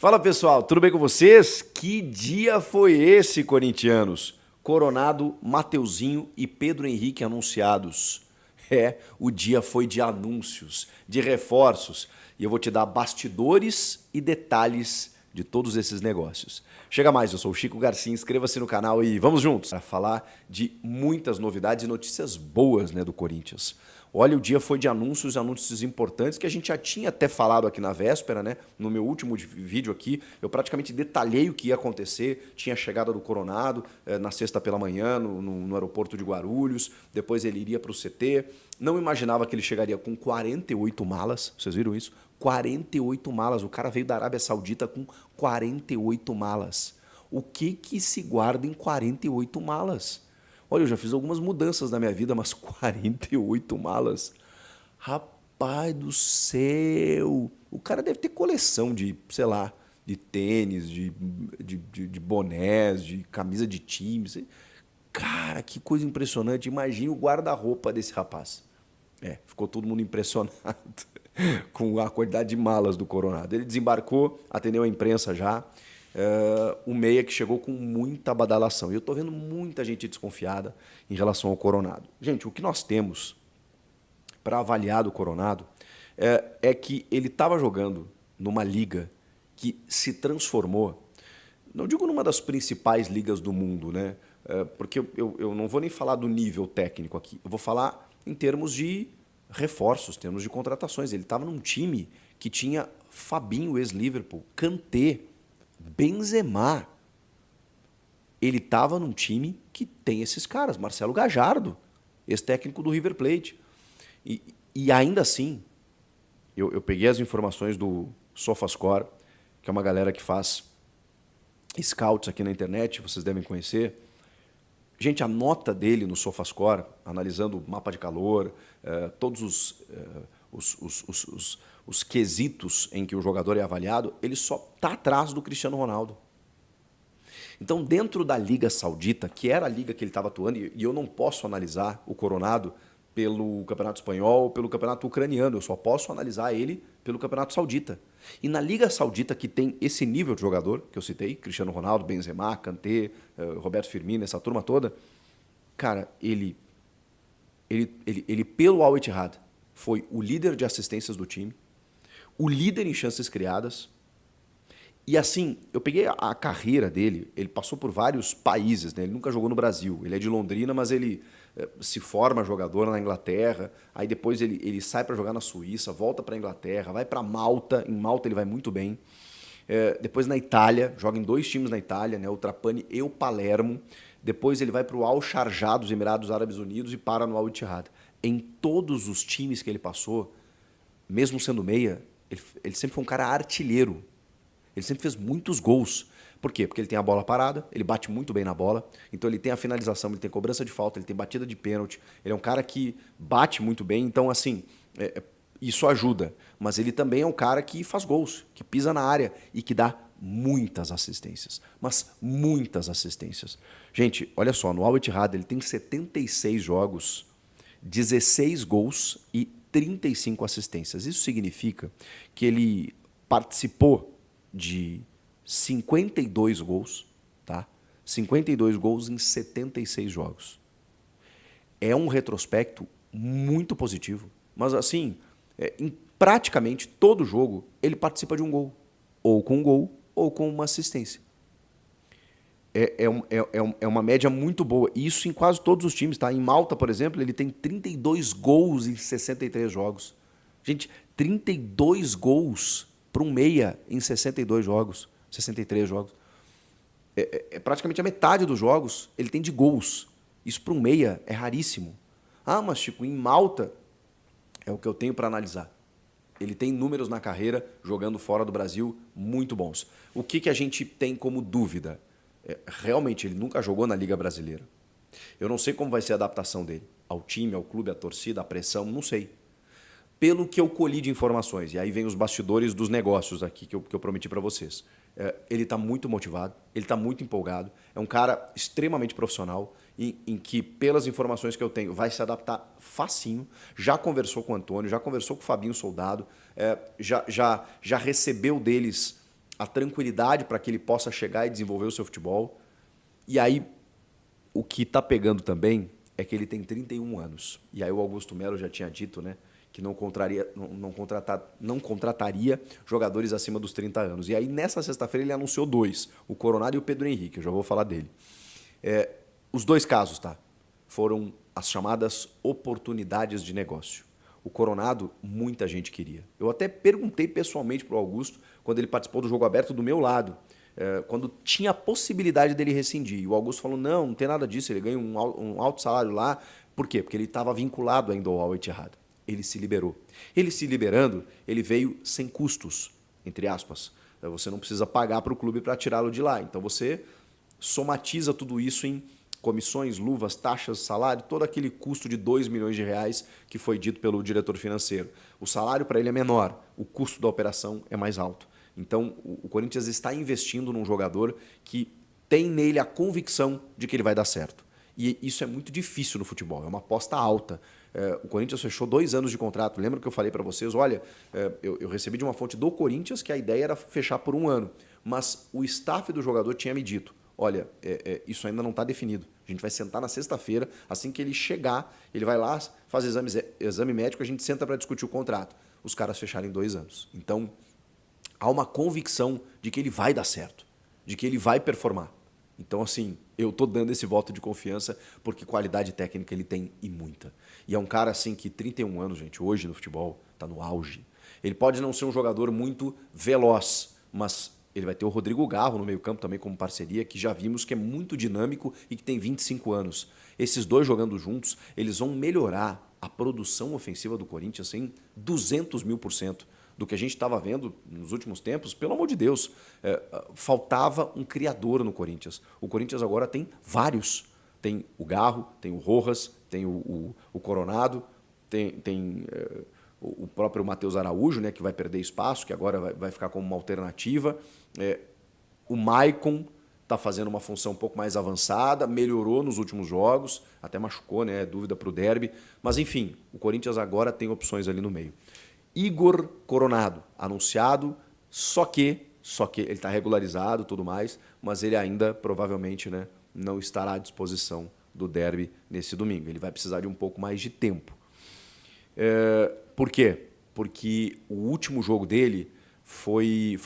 Fala pessoal, tudo bem com vocês? Que dia foi esse, corintianos? Coronado, Mateuzinho e Pedro Henrique anunciados. O dia foi de anúncios, de reforços. E eu vou te dar bastidores e detalhes de todos esses negócios. Chega mais, eu sou o Chico Garcia, inscreva-se no canal e vamos juntos para falar de muitas novidades e notícias boas, do Corinthians. Olha, o dia foi de anúncios importantes que a gente já tinha até falado aqui na véspera, No meu último vídeo aqui, eu praticamente detalhei o que ia acontecer. Tinha a chegada do Coronado na sexta pela manhã no aeroporto de Guarulhos, depois ele iria para o CT. Não imaginava que ele chegaria com 48 malas, vocês viram isso? 48 malas, o cara veio da Arábia Saudita com 48 malas. O que se guarda em 48 malas? Olha, eu já fiz algumas mudanças na minha vida, mas 48 malas. Rapaz do céu! O cara deve ter coleção de, sei lá, de tênis, de bonés, de camisa de time. Cara, que coisa impressionante. Imagine o guarda-roupa desse rapaz. Ficou todo mundo impressionado com a quantidade de malas do Coronado. Ele desembarcou, atendeu a imprensa já. O meia que chegou com muita badalação. E eu estou vendo muita gente desconfiada em relação ao Coronado. Gente, o que nós temos para avaliar do Coronado é que ele estava jogando numa liga que se transformou, não digo numa das principais ligas do mundo, porque eu não vou nem falar do nível técnico aqui, eu vou falar em termos de reforços, termos de contratações. Ele estava num time que tinha Fabinho, ex-Liverpool, Kanté, Benzema. Ele estava num time que tem esses caras, Marcelo Gallardo, ex-técnico do River Plate. E ainda assim, eu peguei as informações do SofaScore, que é uma galera que faz scouts aqui na internet, vocês devem conhecer. Gente, a nota dele no SofaScore, analisando o mapa de calor, todos os quesitos em que o jogador é avaliado, ele só está atrás do Cristiano Ronaldo. Então, dentro da Liga Saudita, que era a liga que ele estava atuando, e eu não posso analisar o Coronado pelo Campeonato Espanhol ou pelo Campeonato Ucraniano, eu só posso analisar ele pelo Campeonato Saudita. E na Liga Saudita, que tem esse nível de jogador, que eu citei, Cristiano Ronaldo, Benzema, Kanté, Roberto Firmino, essa turma toda, cara, ele pelo Al Ittihad, foi o líder de assistências do time, o líder em chances criadas. E assim, eu peguei a carreira dele, ele passou por vários países, Ele nunca jogou no Brasil, ele é de Londrina, mas ele se forma jogador na Inglaterra, aí depois ele sai para jogar na Suíça, volta para a Inglaterra, vai para Malta, em Malta ele vai muito bem. Depois na Itália, joga em 2 times na Itália, o Trapani e o Palermo. Depois ele vai para o Al Sharjah dos Emirados Árabes Unidos e para no Al Ittihad. Em todos os times que ele passou, mesmo sendo meia, ele sempre foi um cara artilheiro. Ele sempre fez muitos gols. Por quê? Porque ele tem a bola parada, ele bate muito bem na bola, então ele tem a finalização, ele tem cobrança de falta, ele tem batida de pênalti, ele é um cara que bate muito bem, então assim, isso ajuda. Mas ele também é um cara que faz gols, que pisa na área e que dá muitas assistências, mas muitas assistências. Gente, olha só, no Al Ittihad ele tem 76 jogos, 16 gols e 35 assistências. Isso significa que ele participou de 52 gols, tá? 52 gols em 76 jogos. É um retrospecto muito positivo, mas assim, em praticamente todo jogo ele participa de um gol, ou com um gol, ou com uma assistência. É uma média muito boa. Isso em quase todos os times, tá? Em Malta, por exemplo, ele tem 32 gols em 63 jogos. Gente, 32 gols para um meia em 62 jogos, 63 jogos. Praticamente a metade dos jogos ele tem de gols. Isso para um meia é raríssimo. Ah, mas Chico, em Malta é o que eu tenho para analisar. Ele tem números na carreira, jogando fora do Brasil, muito bons. O que a gente tem como dúvida? Realmente, ele nunca jogou na Liga Brasileira. Eu não sei como vai ser a adaptação dele ao time, ao clube, à torcida, à pressão, não sei. Pelo que eu colhi de informações, e aí vem os bastidores dos negócios aqui que eu prometi para vocês. Ele está muito motivado, ele está muito empolgado, é um cara extremamente profissional, em que, pelas informações que eu tenho, vai se adaptar facinho, já conversou com o Antônio, já conversou com o Fabinho Soldado, já recebeu deles a tranquilidade para que ele possa chegar e desenvolver o seu futebol. E aí, o que está pegando também é que ele tem 31 anos. E aí o Augusto Melo já tinha dito, né, que não contrataria jogadores acima dos 30 anos. E aí, nessa sexta-feira, ele anunciou dois, o Coronado e o Pedro Henrique. Eu já vou falar dele. Os dois casos, tá? Foram as chamadas oportunidades de negócio. O Coronado, muita gente queria. Eu até perguntei pessoalmente para o Augusto, quando ele participou do Jogo Aberto do meu lado, quando tinha a possibilidade dele rescindir. E o Augusto falou, não tem nada disso, ele ganha um alto salário lá. Por quê? Porque ele estava vinculado ainda ao Al-Ittihad. Ele se liberou. Ele se liberando, ele veio sem custos, entre aspas. Você não precisa pagar para o clube para tirá-lo de lá. Então você somatiza tudo isso em comissões, luvas, taxas, salário, todo aquele custo de 2 milhões de reais que foi dito pelo diretor financeiro. O salário para ele é menor, o custo da operação é mais alto. Então o Corinthians está investindo num jogador que tem nele a convicção de que ele vai dar certo. E isso é muito difícil no futebol, é uma aposta alta. O Corinthians fechou 2 anos de contrato. Lembra que eu falei para vocês? Olha, eu recebi de uma fonte do Corinthians que a ideia era fechar por 1 ano. Mas o staff do jogador tinha me dito, olha, isso ainda não está definido. A gente vai sentar na sexta-feira, assim que ele chegar, ele vai lá, faz exame médico, a gente senta para discutir o contrato. Os caras fecharam em 2 anos. Então, há uma convicção de que ele vai dar certo, de que ele vai performar. Então, assim, eu estou dando esse voto de confiança porque qualidade técnica ele tem e muita. E é um cara, assim, que 31 anos, gente, hoje no futebol, está no auge. Ele pode não ser um jogador muito veloz, mas ele vai ter o Rodrigo Garro no meio-campo também como parceria, que já vimos que é muito dinâmico e que tem 25 anos. Esses dois jogando juntos, eles vão melhorar a produção ofensiva do Corinthians em 200.000% do que a gente estava vendo nos últimos tempos. Pelo amor de Deus, faltava um criador no Corinthians. O Corinthians agora tem vários. Tem o Garro, tem o Rojas, tem o Coronado, tem o próprio Matheus Araújo, né, que vai perder espaço, que agora vai ficar como uma alternativa. O Maicon está fazendo uma função um pouco mais avançada, melhorou nos últimos jogos, até machucou, né, dúvida para o derby. Mas, enfim, o Corinthians agora tem opções ali no meio. Igor Coronado, anunciado, só que ele está regularizado e tudo mais, mas ele ainda provavelmente, né, não estará à disposição do derby nesse domingo. Ele vai precisar de um pouco mais de tempo. Por quê? Porque o último jogo dele foi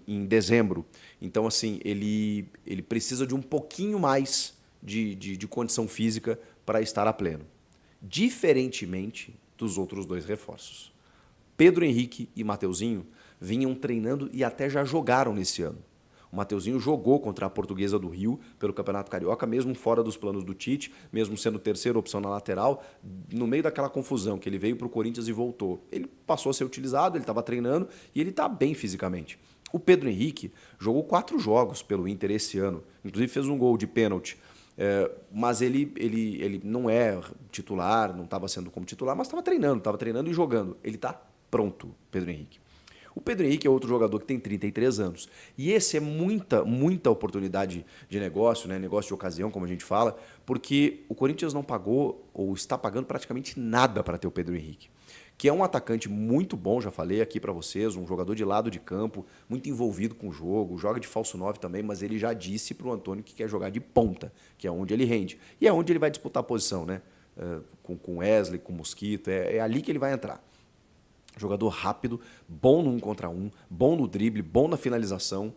em dezembro. Então, assim, ele precisa de um pouquinho mais de condição física para estar a pleno. Diferentemente dos outros 2 reforços. Pedro Henrique e Mateuzinho vinham treinando e até já jogaram nesse ano. O Mateuzinho jogou contra a Portuguesa do Rio pelo Campeonato Carioca, mesmo fora dos planos do Tite, mesmo sendo terceira opção na lateral, no meio daquela confusão que ele veio para o Corinthians e voltou. Ele passou a ser utilizado, ele estava treinando e ele está bem fisicamente. O Pedro Henrique jogou 4 jogos pelo Inter esse ano, inclusive fez um gol de pênalti. Mas ele não é titular, não estava sendo como titular, mas estava treinando e jogando. Ele está pronto, Pedro Henrique. O Pedro Henrique é outro jogador que tem 33 anos. E esse é muita oportunidade de negócio, né? Negócio de ocasião, como a gente fala, porque o Corinthians não pagou ou está pagando praticamente nada para ter o Pedro Henrique, que é um atacante muito bom, já falei aqui para vocês, um jogador de lado de campo, muito envolvido com o jogo, joga de falso 9 também, mas ele já disse para o Antônio que quer jogar de ponta, que é onde ele rende. E é onde ele vai disputar a posição, né? Com Wesley, com Mosquito, é ali que ele vai entrar. Jogador rápido, bom no 1 contra 1, bom no drible, bom na finalização.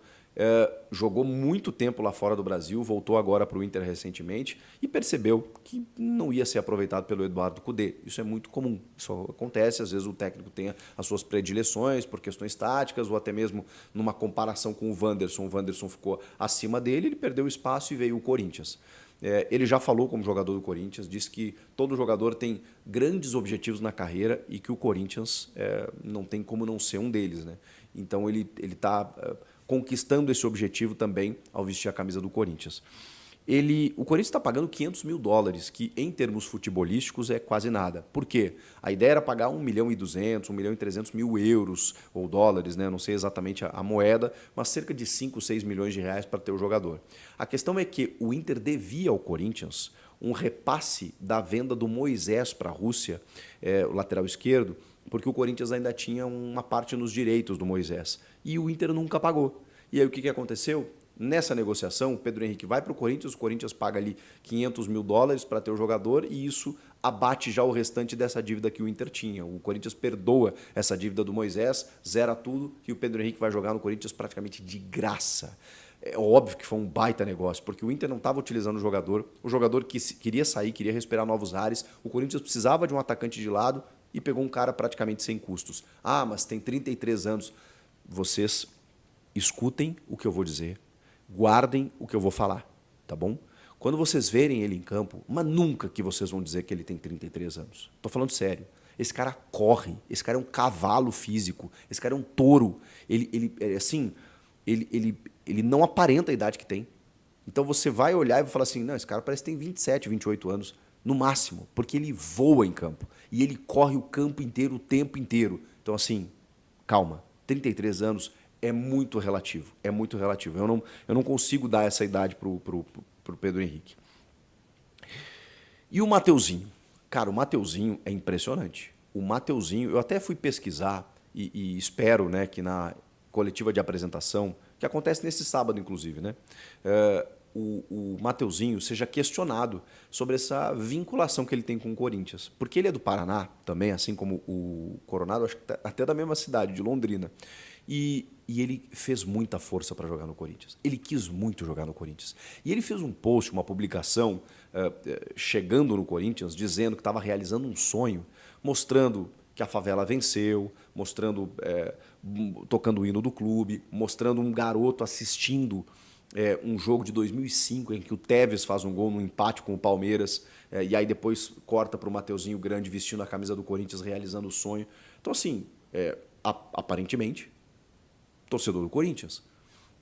Jogou muito tempo lá fora do Brasil, voltou agora para o Inter recentemente e percebeu que não ia ser aproveitado pelo Eduardo Cudê. Isso é muito comum, isso acontece, às vezes o técnico tem as suas predileções por questões táticas ou até mesmo numa comparação com o Wanderson ficou acima dele, ele perdeu espaço e veio o Corinthians. Ele já falou como jogador do Corinthians, disse que todo jogador tem grandes objetivos na carreira e que o Corinthians não tem como não ser um deles, né? Então ele está conquistando esse objetivo também ao vestir a camisa do Corinthians. O Corinthians está pagando $500 mil, que em termos futebolísticos é quase nada. Por quê? A ideia era pagar 1.200.000, 1.300.000 euros ou dólares, né? Não sei exatamente a moeda, mas cerca de 5, 6 milhões de reais para ter o jogador. A questão é que o Inter devia ao Corinthians um repasse da venda do Moisés para a Rússia, o lateral esquerdo, porque o Corinthians ainda tinha uma parte nos direitos do Moisés. e o Inter nunca pagou. E aí o que aconteceu? Nessa negociação, o Pedro Henrique vai para o Corinthians paga ali $500 mil para ter o jogador e isso abate já o restante dessa dívida que o Inter tinha. O Corinthians perdoa essa dívida do Moisés, zera tudo e o Pedro Henrique vai jogar no Corinthians praticamente de graça. É óbvio que foi um baita negócio, porque o Inter não estava utilizando o jogador que queria sair, queria respirar novos ares, o Corinthians precisava de um atacante de lado e pegou um cara praticamente sem custos. Ah, mas tem 33 anos. Vocês escutem o que eu vou dizer. Guardem o que eu vou falar, tá bom? Quando vocês verem ele em campo, mas nunca que vocês vão dizer que ele tem 33 anos. Tô falando sério. Esse cara corre, esse cara é um cavalo físico, esse cara é um touro. Ele não aparenta a idade que tem. Então você vai olhar e vai falar assim, não, esse cara parece que tem 27, 28 anos, no máximo, porque ele voa em campo. E ele corre o campo inteiro, o tempo inteiro. Então assim, calma, 33 anos é muito relativo, é muito relativo. Eu não consigo dar essa idade pro Pedro Henrique. E o Mateuzinho? Cara, o Mateuzinho é impressionante. O Mateuzinho, eu até fui pesquisar e espero, né, que na coletiva de apresentação, que acontece nesse sábado, inclusive, né, o Mateuzinho seja questionado sobre essa vinculação que ele tem com o Corinthians. Porque ele é do Paraná também, assim como o Coronado, acho que até da mesma cidade, de Londrina. E ele fez muita força para jogar no Corinthians. Ele quis muito jogar no Corinthians. E ele fez um post, uma publicação, chegando no Corinthians, dizendo que estava realizando um sonho, mostrando que a favela venceu, mostrando, tocando o hino do clube, mostrando um garoto assistindo um jogo de 2005 em que o Tevez faz um gol no empate com o Palmeiras, e aí depois corta para o Mateuzinho Grande vestindo a camisa do Corinthians, realizando o sonho. Então, assim, aparentemente, torcedor do Corinthians.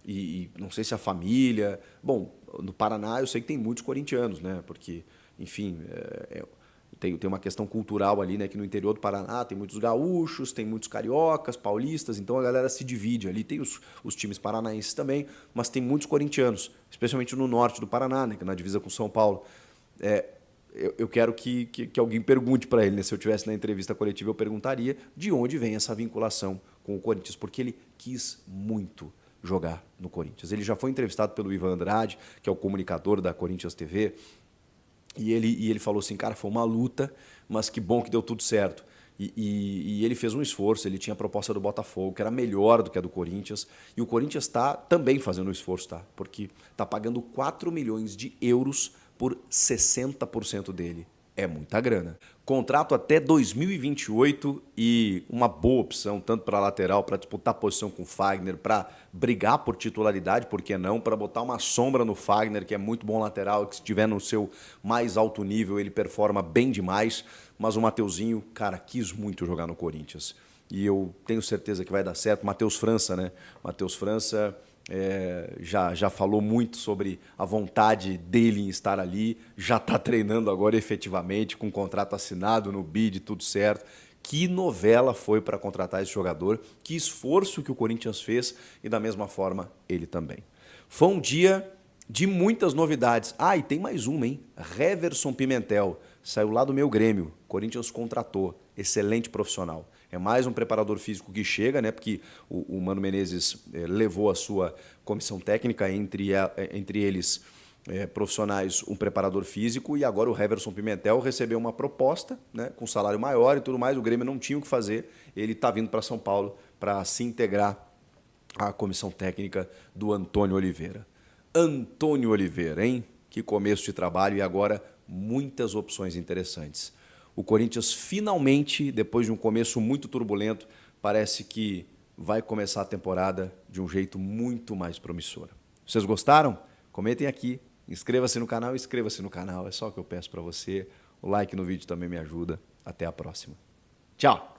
E não sei se a família... Bom, no Paraná eu sei que tem muitos corintianos, né? Porque, enfim, tem uma questão cultural ali, né? Que no interior do Paraná tem muitos gaúchos, tem muitos cariocas, paulistas, então a galera se divide ali. Tem os times paranaenses também, mas tem muitos corintianos, especialmente no norte do Paraná, né? Na divisa com São Paulo. Eu quero que alguém pergunte para ele, né? Se eu estivesse na entrevista coletiva, eu perguntaria de onde vem essa vinculação com o Corinthians, porque ele quis muito jogar no Corinthians. Ele já foi entrevistado pelo Ivan Andrade, que é o comunicador da Corinthians TV, e ele falou assim, cara, foi uma luta, mas que bom que deu tudo certo. E ele fez um esforço, ele tinha a proposta do Botafogo, que era melhor do que a do Corinthians, e o Corinthians está também fazendo um esforço, tá? Porque está pagando 4 milhões de euros por 60% dele. É muita grana. Contrato até 2028 e uma boa opção, tanto para lateral, para disputar posição com o Fagner, para brigar por titularidade, por que não? Para botar uma sombra no Fagner, que é muito bom lateral, que se estiver no seu mais alto nível, ele performa bem demais. Mas o Mateuzinho, cara, quis muito jogar no Corinthians. E eu tenho certeza que vai dar certo. Matheus França, né? Matheus França... já falou muito sobre a vontade dele em estar ali, já está treinando agora efetivamente, com o contrato assinado no bid, tudo certo. Que novela foi para contratar esse jogador, que esforço que o Corinthians fez e da mesma forma ele também. Foi um dia de muitas novidades. Ah, e tem mais uma, hein? Heverson Pimentel, saiu lá do meu Grêmio, Corinthians contratou, excelente profissional. É mais um preparador físico que chega, né? Porque o Mano Menezes levou a sua comissão técnica, entre eles profissionais, um preparador físico, e agora o Heverson Pimentel recebeu uma proposta, né, com salário maior e tudo mais. O Grêmio não tinha o que fazer, ele está vindo para São Paulo para se integrar à comissão técnica do Antônio Oliveira. Antônio Oliveira, hein? Que começo de trabalho e agora muitas opções interessantes. O Corinthians finalmente, depois de um começo muito turbulento, parece que vai começar a temporada de um jeito muito mais promissor. Vocês gostaram? Comentem aqui, inscreva-se no canal, é só o que eu peço para você. O like no vídeo também me ajuda. Até a próxima. Tchau!